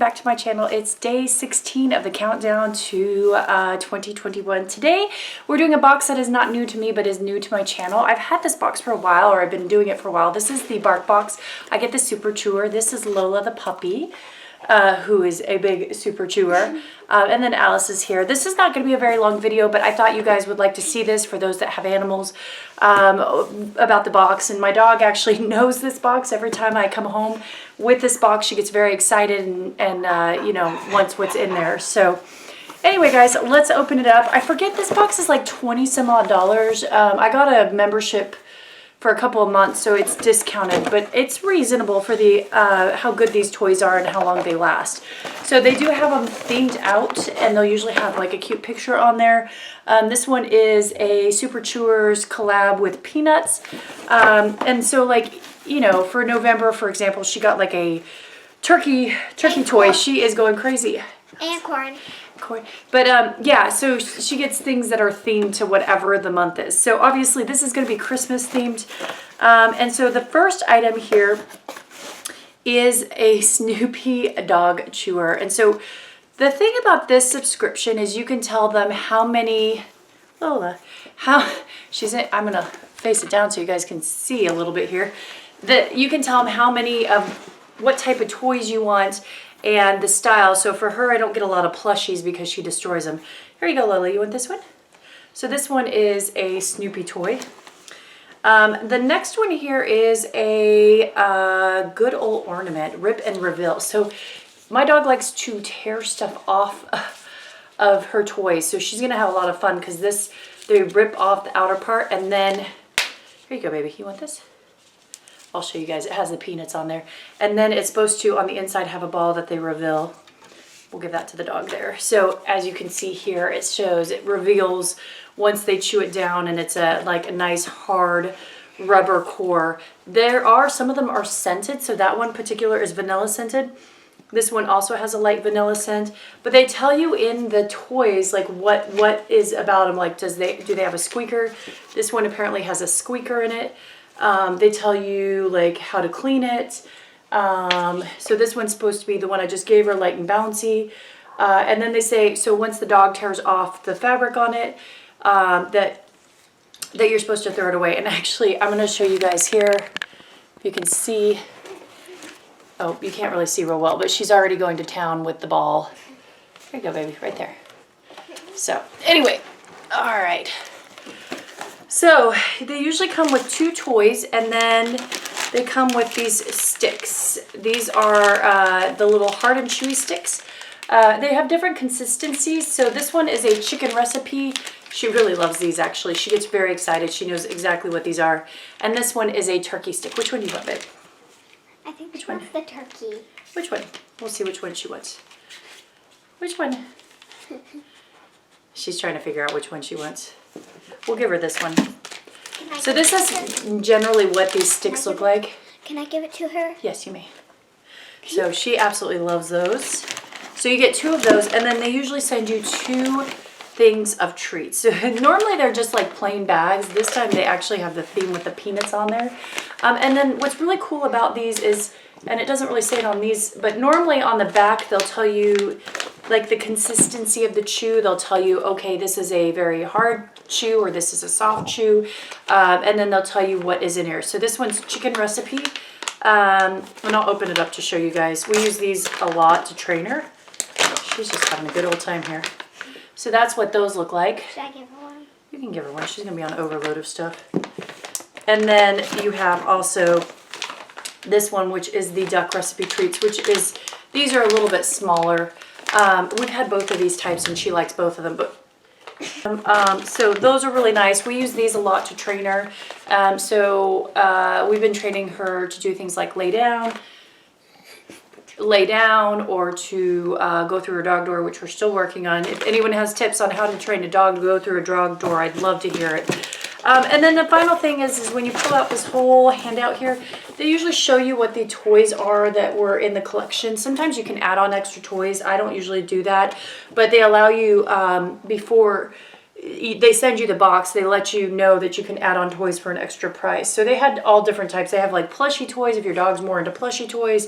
back to my channel. It's day 16 of the countdown to 2021. Today we're doing a box that is not new to me but is new to my channel. I've had this box for a while, or I've been doing it for a while. This is the Barkbox. I get the super chewer. This is Lola the puppy, who is a big super chewer. And then Alice is here. This is not going to be a very long video, but I thought you guys would like to see this for those that have animals, about the box. And my dog actually knows this box. Every time I come home with this box, she gets very excited and you know, wants what's in there. So anyway, guys, let's open it up. I forget, this box is like 20 some odd dollars. I got a membership for a couple of months, so it's discounted, but it's reasonable for the how good these toys are and how long they last. So they do have them themed out, and they'll usually have like a cute picture on there. This one is a Super Chewers collab with Peanuts, and so, like, you know, for November, for example, she got like a turkey toy. She is going crazy. And corn. But yeah, so she gets things that are themed to whatever the month is. So obviously this is going to be Christmas themed. And so the first item here is a Snoopy dog chewer. And so the thing about this subscription is you can tell them how many, Lola, I'm going to face it down so you guys can see a little bit here. That you can tell them how many of what type of toys you want and the style. So for her, I don't get a lot of plushies because she destroys them. Here you go, Lola. You want this one? So this one is a Snoopy toy. The next one here is a good old ornament, rip and reveal. So my dog likes to tear stuff off of her toys. So she's going to have a lot of fun because they rip off the outer part, and then, here you go, baby. You want this? I'll show you guys. It has the Peanuts on there. And then it's supposed to, on the inside, have a ball that they reveal. We'll give that to the dog there. So as you can see here, it shows, it reveals once they chew it down, and it's like a nice hard rubber core. There are, some of them are scented. So that one particular is vanilla scented. This one also has a light vanilla scent, but they tell you in the toys like what is about them. Like, do they have a squeaker? This one apparently has a squeaker in it. They tell you like how to clean it. So this one's supposed to be the one I just gave her, light and bouncy. And then they say, so once the dog tears off the fabric on it, that you're supposed to throw it away. And actually, I'm going to show you guys here. If you can see, oh, you can't really see real well, but she's already going to town with the ball. There you go, baby, right there. So anyway, all right. So they usually come with 2 toys, and then they come with these sticks. These are the little hard and chewy sticks. They have different consistencies. So this one is a chicken recipe. She really loves these, actually. She gets very excited. She knows exactly what these are. And this one is a turkey stick. Which one do you want, babe? I think which one? The turkey. Which one? We'll see which one she wants. Which one? She's trying to figure out which one she wants. We'll give her this one. So this is generally what these sticks look like. Can I give it to her? Yes, you may. So she absolutely loves those. So you get 2 of those, and then they usually send you 2 things of treats. So normally they're just like plain bags. This time they actually have the theme with the Peanuts on there. And then what's really cool about these is, and it doesn't really say it on these, but normally on the back they'll tell you like the consistency of the chew. They'll tell you, okay, this is a very hard chew, or this is a soft chew, and then they'll tell you what is in here. So this one's chicken recipe, and I'll open it up to show you guys. We use these a lot to train her. She's just having a good old time here. So that's what those look like. Should I give her one? You can give her one. She's gonna be on overload of stuff. And then you have also this one, which is the duck recipe treats, which is, these are a little bit smaller. We've had both of these types, and she likes both of them, but so those are really nice. We use these a lot to train her. We've been training her to do things like lay down, or to go through her dog door, which we're still working on. If anyone has tips on how to train a dog to go through a dog door, I'd love to hear it. And then the final thing is when you pull out this whole handout here, they usually show you what the toys are that were in the collection. Sometimes you can add on extra toys. I don't usually do that, but they allow you, before they send you the box. They let you know that you can add on toys for an extra price. So they had all different types. They have like plushie toys if your dog's more into plushie toys.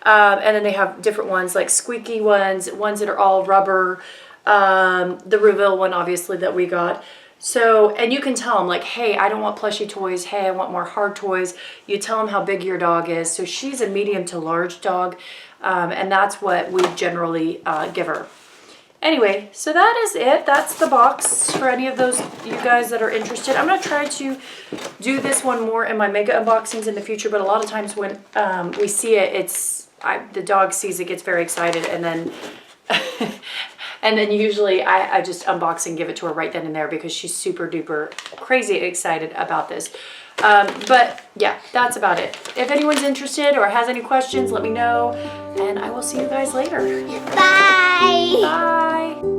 And then they have different ones like squeaky ones that are all rubber. The Reveal one, obviously, that we got. So, and you can tell them like, hey, I don't want plushie toys. Hey, I want more hard toys. You tell them how big your dog is. So she's a medium to large dog. And that's what we generally give her. Anyway, so that is it. That's the box for any of those you guys that are interested. I'm going to try to do this one more in my mega unboxings in the future, but a lot of times when we see it, the dog sees it, gets very excited, and then and then usually I just unbox and give it to her right then and there because she's super duper crazy excited about this. But yeah, that's about it. If anyone's interested or has any questions, let me know, and I will see you guys later. Bye. Bye.